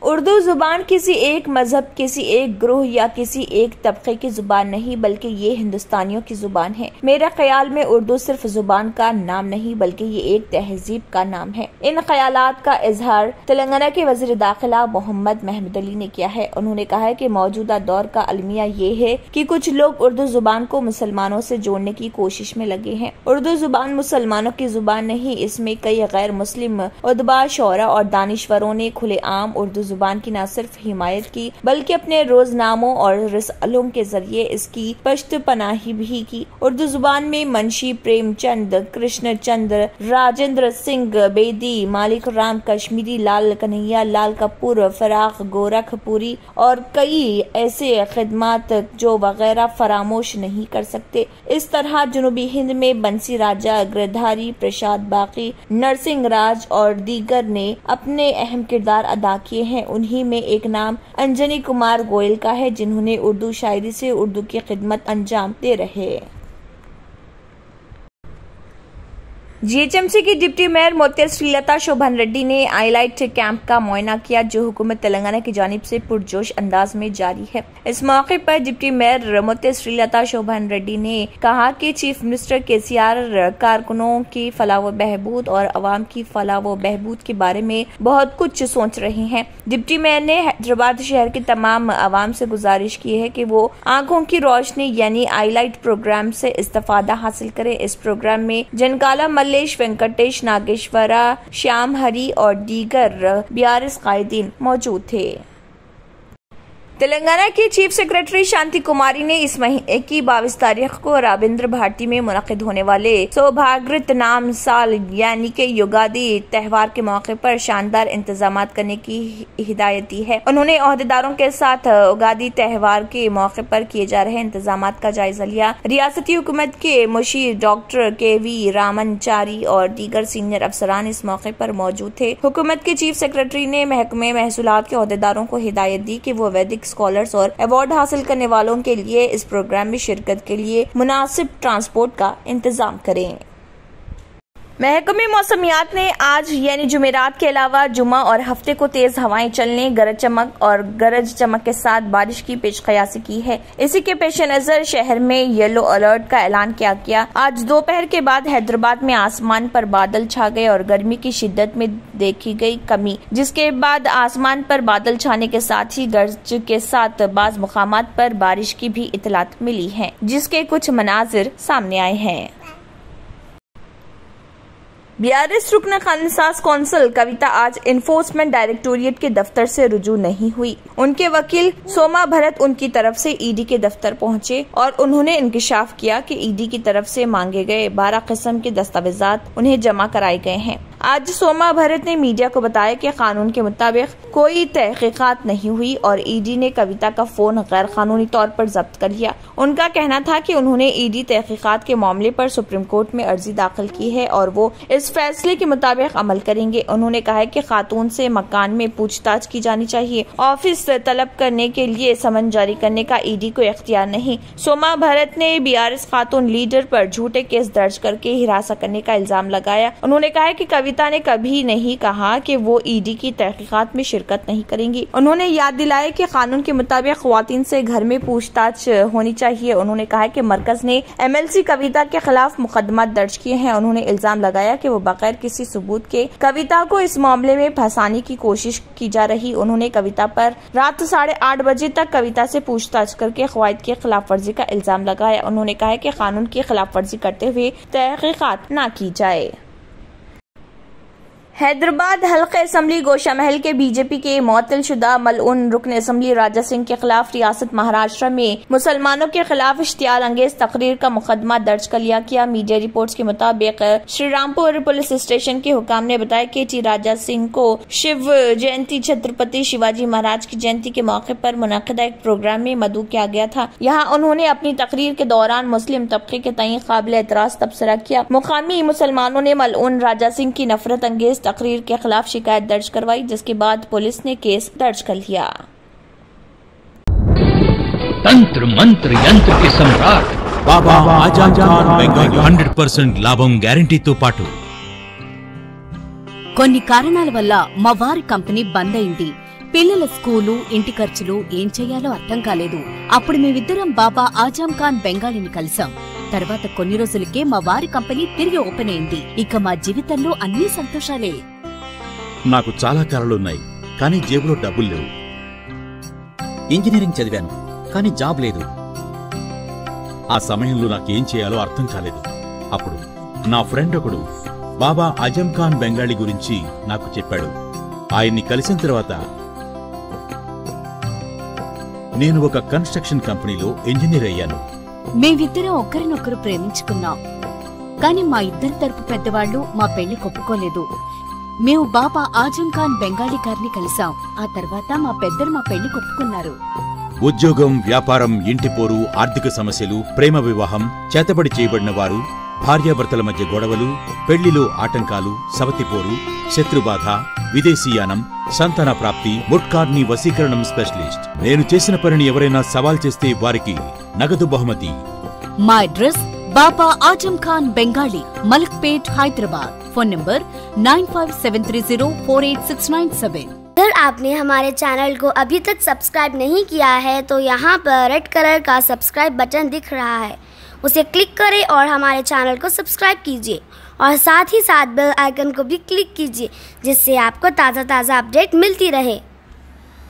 उर्दू जुबान किसी एक मजहब, किसी एक ग्रोह या किसी एक तबके की जुबान नहीं, बल्कि ये हिंदुस्तानियों की जुबान है। मेरे ख्याल में उर्दू सिर्फ जुबान का नाम नहीं, बल्कि ये एक तहजीब का नाम है। इन ख्यालात का इजहार तेलंगाना के वजीर दाखिला मोहम्मद महमूद अली ने किया है। उन्होंने कहा है कि मौजूदा दौर का अलमिया ये है कि कुछ लोग उर्दू जुबान को मुसलमानों से जोड़ने की कोशिश में लगे हैं। उर्दू जुबान मुसलमानों की जुबान नहीं, इसमें कई गैर मुस्लिम उदबा, शौरा और दानिश्वरों ने खुलेआम उर्दू जुबान की न सिर्फ हिमायत की, बल्कि अपने रोजनामों और रिसालों के जरिए इसकी पश्त पनाही भी की। उर्दू जुबान में मुंशी प्रेमचंद, कृष्ण चंद्र, राजेंद्र सिंह बेदी, मालिक राम कश्मीरी, लाल कन्हैया, लाल कपूर, फराख गोरखपुरी और कई ऐसे खिदमात जो वगैरह फरामोश नहीं कर सकते। इस तरह जनूबी हिंद में बंसी राजा, गिरधारी प्रसाद बाकी, नरसिंह राज और दीगर ने अपने अहम किरदार अदा किए हैं। उन्हीं में एक नाम अंजनी कुमार गोयल का है, जिन्होंने उर्दू शायरी से उर्दू की खिदमत अंजाम दे रहे हैं। जीएचएमसी की डिप्टी मेयर मोती श्रीलता शोभन रेड्डी ने आईलाइट कैंप का मुआयना किया, जो हुकूमत तेलंगाना की जानिब से पुरजोश अंदाज में जारी है। इस मौके पर डिप्टी मेयर मोती श्रीलता शोभन रेड्डी ने कहा कि चीफ मिनिस्टर केसीआर कारकुनों की फलाह व बहबूद और अवाम की फलाह व बहबूद के बारे में बहुत कुछ सोच रहे हैं। डिप्टी मेयर ने हैदराबाद शहर के तमाम अवाम से गुजारिश की है कि वो आंखों की रोशनी यानी आईलाइट प्रोग्राम से इस्तेफादा हासिल करें। इस प्रोग्राम में जनकाला वेंकटेश, नागेश्वरा, श्याम हरी और दीगर बीआरएस कायदीन मौजूद थे। तेलंगाना की चीफ सेक्रेटरी शांति कुमारी ने इस महीने की 22 तारीख को रविंद्र भारती में मुनक़िद होने वाले सौभाग्यवृत नाम साल यानी के युगादी त्यौहार के मौके पर शानदार इंतजाम करने की हिदायत दी है। उन्होंने ओहदेदारों के साथ उगादी त्यौहार के मौके पर किए जा रहे इंतजाम का जायजा लिया। रियासती हुकूमत के मुशीर डॉक्टर केवी रामनचारी और दीगर सीनियर अफसरान इस मौके पर मौजूद थे। हुकूमत के चीफ सेक्रेटरी ने महकमे महसूलात के ओहदेदारों को हिदायत दी कि वो वैदिक स्कॉलर्स और अवार्ड हासिल करने वालों के लिए इस प्रोग्राम में शिरकत के लिए मुनासिब ट्रांसपोर्ट का इंतजाम करें। महकमे मौसमियात ने आज यानी जुमेरात के अलावा जुमा और हफ्ते को तेज हवाएं चलने, गरज चमक के साथ बारिश की पेशकयासी की है। इसी के पेश नजर शहर में येलो अलर्ट का ऐलान किया गया। आज दोपहर के बाद हैदराबाद में आसमान पर बादल छा गए और गर्मी की शिद्दत में देखी गई कमी, जिसके बाद आसमान पर बादल छाने के साथ ही गरज के साथ बाज मुकामात पर बारिश की भी इतलात मिली है, जिसके कुछ मनाजिर सामने आए हैं। बीआरएस रुकन कानूनसाज कौंसिल कविता आज इन्फोर्समेंट डायरेक्टोरेट के दफ्तर से रुजू नहीं हुई। उनके वकील सोमा भरत उनकी तरफ से ईडी के दफ्तर पहुंचे और उन्होंने इंकशाफ किया कि ईडी की तरफ से मांगे गए 12 किस्म के दस्तावेजात उन्हें जमा कराए गए हैं। आज सोमा भरत ने मीडिया को बताया कि कानून के मुताबिक कोई तहकीकात नहीं हुई और ईडी ने कविता का फोन गैर कानूनी तौर पर जब्त कर लिया। उनका कहना था कि उन्होंने ईडी तहकीकात के मामले पर सुप्रीम कोर्ट में अर्जी दाखिल की है और वो इस फैसले के मुताबिक अमल करेंगे। उन्होंने कहा कि खातून से मकान में पूछताछ की जानी चाहिए। ऑफिस तलब करने के लिए समन जारी करने का ईडी को इख्तियार नहीं। सोमा भरत ने बीआरएस खातून लीडर पर झूठे केस दर्ज करके हिरासत करने का इल्जाम लगाया। उन्होंने कहा कि कविता ने कभी नहीं कहा कि वो ईडी की तहकीकात में शिरकत नहीं करेंगी। उन्होंने याद दिलाया कि कानून के मुताबिक ख्वातीन से घर में पूछताछ होनी चाहिए। उन्होंने कहा कि मरकज ने एमएलसी कविता के खिलाफ मुकदमा दर्ज किए हैं। उन्होंने इल्जाम लगाया कि वो बगैर किसी सबूत के कविता को इस मामले में फंसाने की कोशिश की जा रही। उन्होंने कविता पर रात 8:30 बजे तक कविता से पूछताछ करके क़वायद की खिलाफ वर्जी का इल्जाम लगाया। उन्होंने कहा कि कानून की खिलाफ वर्जी करते हुए तहकीकात न की जाए। हैदराबाद हल्के असम्बली गोशा महल के बीजेपी के मुअत्तल शुदा मलऊन रुकन असम्बली राजा सिंह के खिलाफ रियासत महाराष्ट्र में मुसलमानों के खिलाफ इश्तियाल अंगेज तकरीर का मुकदमा दर्ज कर लिया गया। मीडिया रिपोर्ट्स के मुताबिक श्रीरामपुर पुलिस स्टेशन के हुकाम ने बताया कि टी राजा सिंह को शिव जयंती छत्रपति शिवाजी महाराज की जयंती के मौके पर मुनक़िदा एक प्रोग्राम में मदऊ किया गया था। यहाँ उन्होंने अपनी तकरीर के दौरान मुस्लिम तबके के तईं काबिल एतराज तबसरा किया। मुकामी मुसलमानों ने मलऊन राजा सिंह की नफरत अंगेज तकरीर के खिलाफ शिकायत दर्ज करवाई, जिसके बाद पुलिस ने केस दर्ज कर लिया। तंत्र मंत्र यंत्र के सम्राट बाबा आजम खान 100% లాభం గ్యారెంటీతో పాటు కొన్ని కారణాల వల్ల మా వారి కంపెనీ బంద్ అయింది. పిల్లల స్కూలు, ఇంటి ఖర్చులు ఏం చెయ్యాలో అర్థం కాలేదు. అప్పుడు మేమిద్దరం బాబా ఆజం ఖాన్ బెంగాలీని కలిసాం. తర్వాత కొన్ని రోజులకే మా వారి కంపెనీ తిరిగి ఓపెన్ అయింది. ఇక మా జీవితంలో అన్ని సంతోషాలే. నాకు చాలా కలలున్నాయి, కానీ జేబులో డబ్బులు లేవు. ఇంజనీరింగ్ చదివాను, కానీ జాబ్ లేదు. ఆ సమయంలో నాకేం చేయాలో అర్థం కాలేదు. అప్పుడు నా ఫ్రెండ్ ఒకడు బాబా ఆజం ఖాన్ బెంగాలీ గురించి నాకు చెప్పాడు. ఆయన్ని కలిసిన తర్వాత నేను ఒక కన్స్ట్రక్షన్ కంపెనీలో ఇంజనీర్ అయ్యాను. మేమిద్దరం ఒకరినొకరు ప్రేమించుకున్నాం. కాని మా ఇద్దరి తరపు పెద్దవాళ్లు మా పెళ్లి ఒప్పుకోలేదు. మేము బాబా ఆజం ఖాన్ బెంగాలీ గారిని కలిసాం. ఆ తర్వాత మా పెద్దలు మా పెళ్లి ఒప్పుకున్నారు. ఉద్యోగం, వ్యాపారం, ఇంటి పోరు, ఆర్థిక సమస్యలు, ప్రేమ వివాహం, చేతబడి చేయబడిన వారు, భార్యాభర్తల మధ్య గొడవలు, పెళ్లిలో ఆటంకాలు, సవతిపోరు, శత్రుబాధ, విదేశీయానం, సంతాన ప్రాప్తి, ముట్కార్ని వశీకరణం స్పెషలిస్ట్. నేను చేసిన పనిని ఎవరైనా సవాల్ చేస్తే వారికి నగదు బహుమతి. మా address Baba Azam Khan Bengali, Malakpet, Hyderabad. Phone number 9573048697। अगर आपने हमारे चैनल को अभी तक सब्सक्राइब नहीं किया है तो यहाँ पर रेड कलर का सब्सक्राइब बटन दिख रहा है, उसे क्लिक करें और हमारे चैनल को सब्सक्राइब कीजिए और साथ ही साथ बेल आइकन को भी क्लिक कीजिए, जिससे आपको ताज़ा अपडेट मिलती रहे।